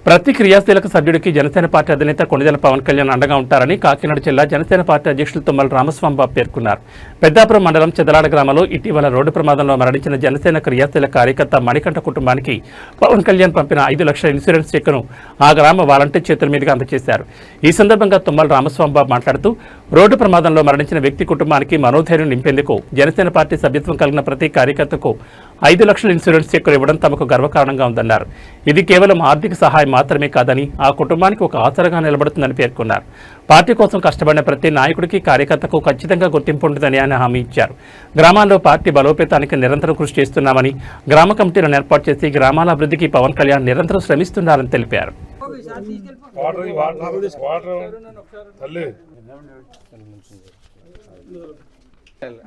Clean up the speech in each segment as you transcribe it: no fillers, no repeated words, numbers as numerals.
ప్రతి క్రియాశీలక సభ్యుడికి జనసేన పార్టీ అధినేత కొణిదెల పవన్ కళ్యాణ్ అండగా ఉంటారని కాకినాడ జిల్లా జనసేన పార్టీ అధ్యక్షులు తుమ్మల రామస్వామిబాబు పేర్కొన్నారు. పెద్దాపురం మండలం చెదలాడ గ్రామంలో ఇటీవల రోడ్డు ప్రమాదంలో మరణించిన జనసేన క్రియాశీలక కార్యకర్త మణికంఠ కుటుంబానికి పవన్ కళ్యాణ్ పంపిన 5 లక్షల ఇన్సూరెన్స్ చెక్కును ఆ గ్రామ వాలంటీర్ చేతుల మీదుగా అందజేశారు. ఈ సందర్భంగా తుమ్మల రామస్వామిబాబు మాట్లాడుతూ రోడ్డు ప్రమాదంలో మరణించిన వ్యక్తి కుటుంబానికి మనోధైర్యం నింపేందుకు జనసేన పార్టీ సభ్యత్వం కలిగిన ప్రతి కార్యకర్తకు 5 లక్షల ఇన్సూరెన్స్ చెక్కులు ఇవ్వడం తమకు గర్వకారణంగా ఉందన్నారు. ఇది కేవలం ఆర్థిక సహాయం మాత్రమే కాదని ఆ కుటుంబానికి ఒక ఆసరగా నిలబడుతుందని పేర్కొన్నారు. పార్టీ కోసం కష్టపడిన ప్రతి నాయకుడికి కార్యకర్తకు ఖచ్చితంగా గుర్తింపు ఉంటుందని ఆయన హామీ ఇచ్చారు. గ్రామాల్లో పార్టీ బలోపేతానికి నిరంతరం కృషి చేస్తున్నామని, గ్రామ కమిటీలను ఏర్పాటు చేసి గ్రామాల అభివృద్ధికి పవన్ కళ్యాణ్ నిరంతరం శ్రమిస్తున్నారని తెలిపారు.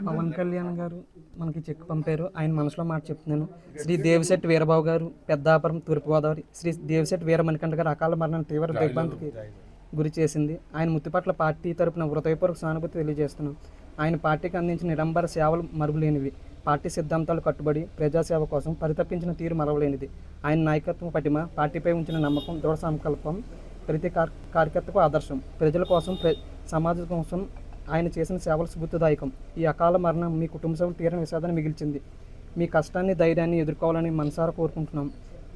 పవన్ కళ్యాణ్ గారు మనకి చెక్ పంపారు. ఆయన మనసులో మాట చెప్తున్నాను. శ్రీ దేవిశెట్టి వీరబాబు గారు, పెద్దాపురం, తూర్పుగోదావరి. శ్రీ దేవిశెట్టి వీర మణికంఠ గారు అకాల మరణం తీవ్ర దిగ్భ్రాంతికి గురి చేసింది. ఆయన మృతి పట్ల పార్టీ తరపున హృదయపూర్వక సానుభూతి తెలియజేస్తున్నాం. ఆయన పార్టీకి అందించిన నిరంబర సేవలు మరుపులేనివి. పార్టీ సిద్ధాంతాలు కట్టుబడి ప్రజాసేవ కోసం పరితపించిన తీరు మరవలేనిది. ఆయన నాయకత్వం పటిమ, పార్టీపై ఉంచిన నమ్మకం, దృఢ సంకల్పం ప్రతి కార్యకర్తకు ఆదర్శం. ప్రజల కోసం, సమాజం కోసం ఆయన చేసిన సేవలు స్ఫూర్తిదాయకం. ఈ అకాల మరణం మీ కుటుంబ సభ్యులు తీరని విషాదాన్ని మిగిల్చింది. మీ కష్టాన్ని, ధైర్యాన్ని ఎదుర్కోవాలని మనసారా కోరుకుంటున్నాం.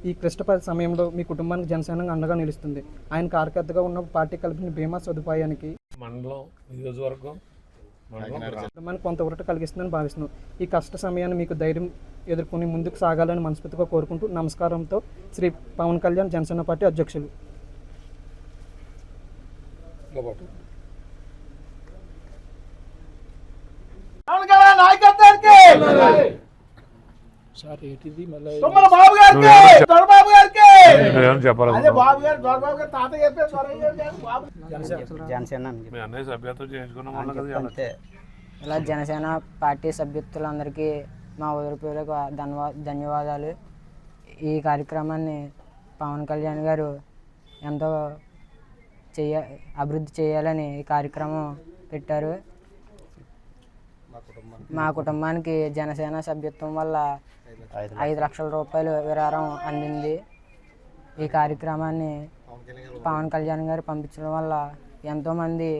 ఈ క్లిష్ట సమయంలో మీ కుటుంబానికి జనసేన అండగా నిలుస్తుంది. ఆయన కార్యకర్తగా ఉన్న పార్టీ కల్పించిన బీమా సదుపాయానికి మండలం, నియోజకవర్గం కుటుంబానికి కొంత ఊరట కలిగిస్తుందని భావిస్తున్నాం. ఈ కష్ట సమయాన్ని మీకు ధైర్యం ఎదుర్కొని ముందుకు సాగాలని మనస్ఫూర్తిగా కోరుకుంటూ నమస్కారంతో శ్రీ పవన్ కళ్యాణ్, జనసేన పార్టీ అధ్యక్షులు. ఇలా జనసేన పార్టీ సభ్యులందరికీ మా హృదయపూర్వక ధన్యవాదాలు. ఈ కార్యక్రమాన్ని పవన్ కళ్యాణ్ గారు ఎంతో అభివృద్ధి చేయాలని ఈ కార్యక్రమం పెట్టారు. మా కుటుంబానికి జనసేన సభ్యత్వం వల్ల 5 లక్షల రూపాయలు విరాళం అందింది. ఈ కార్యక్రమాన్ని పవన్ కళ్యాణ్ గారు పంపించడం వల్ల ఎంతోమంది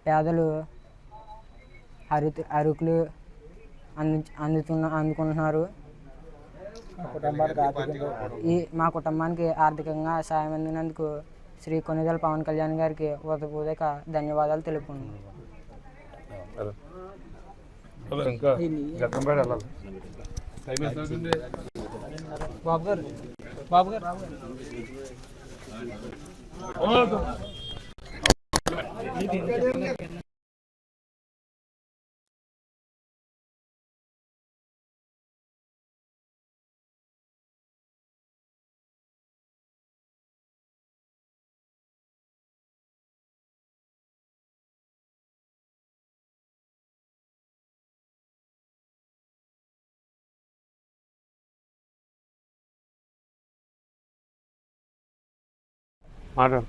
పేదలు అరుకులు అందుకుంటున్నారు. మా కుటుంబానికి ఆర్థికంగా సాయం అందినందుకు శ్రీ కొణిదెల పవన్ కళ్యాణ్ గారికి హృదయపూర్వక ధన్యవాదాలు తెలుపుకుంటున్నాను. బాబు గారు, బాబు గారు మాట్లాడు.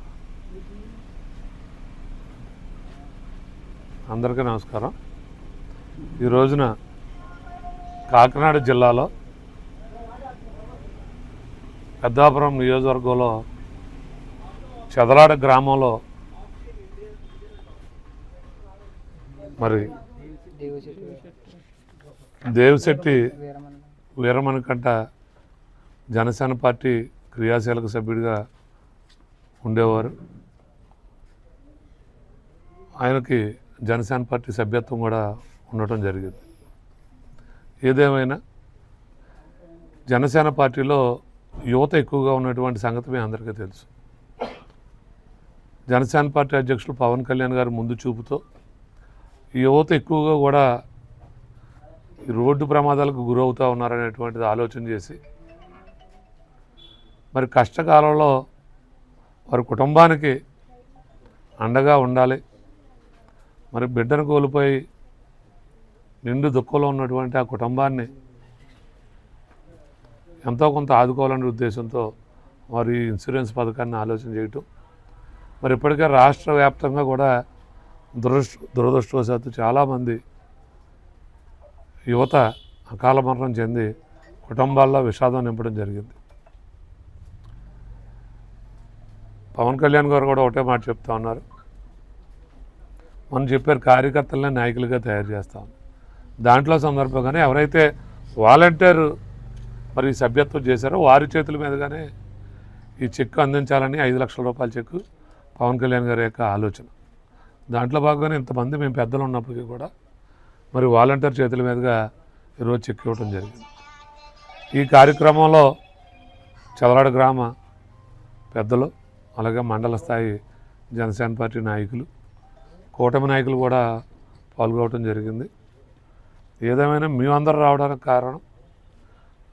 అందరికీ నమస్కారం. ఈ రోజున కాకినాడ జిల్లాలో పెద్దాపురం నియోజకవర్గంలో చెదలాడ గ్రామంలో మరి దేవిశెట్టి వీర మణికంఠ జనసేన పార్టీ క్రియాశీలక సభ్యుడిగా ఉండేవారు. ఆయనకి జనసేన పార్టీ సభ్యత్వం కూడా ఉండటం జరిగింది. ఏదేమైనా జనసేన పార్టీలో యువత ఎక్కువగా ఉన్నటువంటి సంగతి మీ అందరికీ తెలుసు. జనసేన పార్టీ అధ్యక్షులు పవన్ కళ్యాణ్ గారు ముందు చూపుతో యువత ఎక్కువగా కూడా ఈ రోడ్డు ప్రమాదాలకు గురవుతూ ఉన్నారనేటువంటిది ఆలోచన చేసి మరి కష్టకాలంలో వారి కుటుంబానికి అండగా ఉండాలి, మరి బిడ్డను కోల్పోయి నిండు దుఃఖంలో ఉన్నటువంటి ఆ కుటుంబాన్ని ఎంతో కొంత ఆదుకోవాలనే ఉద్దేశంతో వారి ఇన్సూరెన్స్ పథకాన్ని ఆలోచన చేయటం, మరి ఇప్పటికే రాష్ట్ర వ్యాప్తంగా కూడా దురదృష్టవశాత్తు చాలామంది యువత అకాల మరణం చెంది కుటుంబాల్లో విషాదం నింపడం జరిగింది. పవన్ కళ్యాణ్ గారు కూడా ఒకటే మాట చెప్తా ఉన్నారు. మనం చెప్పారు కార్యకర్తలనే నాయకులుగా తయారు చేస్తాం. దాంట్లో సందర్భంగానే ఎవరైతే వాలంటీర్ మరి సభ్యత్వం చేశారో వారి చేతుల మీదుగానే ఈ చెక్కు అందించాలని 5 లక్షల రూపాయల చెక్కు పవన్ కళ్యాణ్ గారి యొక్క ఆలోచన. దాంట్లో భాగంగానే ఇంతమంది మేము పెద్దలు ఉన్నప్పటికీ కూడా మరి వాలంటీర్ చేతుల మీదుగా ఈరోజు చెక్ ఇవ్వడం జరిగింది. ఈ కార్యక్రమంలో చదలాడ గ్రామ పెద్దలు, అలాగే మండల స్థాయి జనసేన పార్టీ నాయకులు, కూటమి నాయకులు కూడా పాల్గొనడం జరిగింది. ఏదేమైనా మేమందరూ రావడానికి కారణం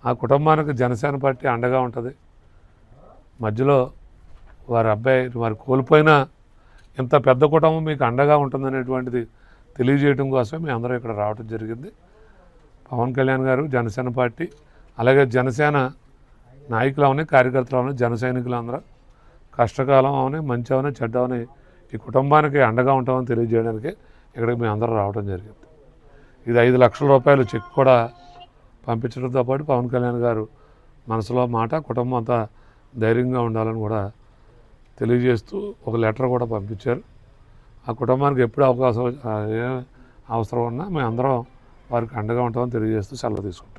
ఆ కుటుంబానికి జనసేన పార్టీ అండగా ఉంటుంది. మధ్యలో వారి అబ్బాయి వారు కోల్పోయిన ఇంత పెద్ద కుటుంబం మీకు అండగా ఉంటుందనేటువంటిది తెలియజేయడం కోసమే మేము అందరం ఇక్కడ రావడం జరిగింది. పవన్ కళ్యాణ్ గారు జనసేన పార్టీ, అలాగే జనసేన నాయకులు అవని, కార్యకర్తలు అవని, జన సైనికులు అందరూ కష్టకాలం అవని, మంచి అవని, చెడ్డ అవని ఈ కుటుంబానికి అండగా ఉంటామని తెలియజేయడానికి ఇక్కడికి మేము అందరం రావడం జరిగింది. ఇది 5 లక్షల రూపాయలు చెక్ కూడా పంపించడంతో పాటు పవన్ కళ్యాణ్ గారు మనసులో మాట కుటుంబం అంతా ధైర్యంగా ఉండాలని కూడా తెలియజేస్తూ ఒక లెటర్ కూడా పంపించారు. ఆ కుటుంబానికి ఎప్పుడు అవకాశం అవసరం ఉన్నా మేము అందరం వారికి అండగా ఉంటామని తెలియజేస్తూ సెలవు తీసుకుంటాం.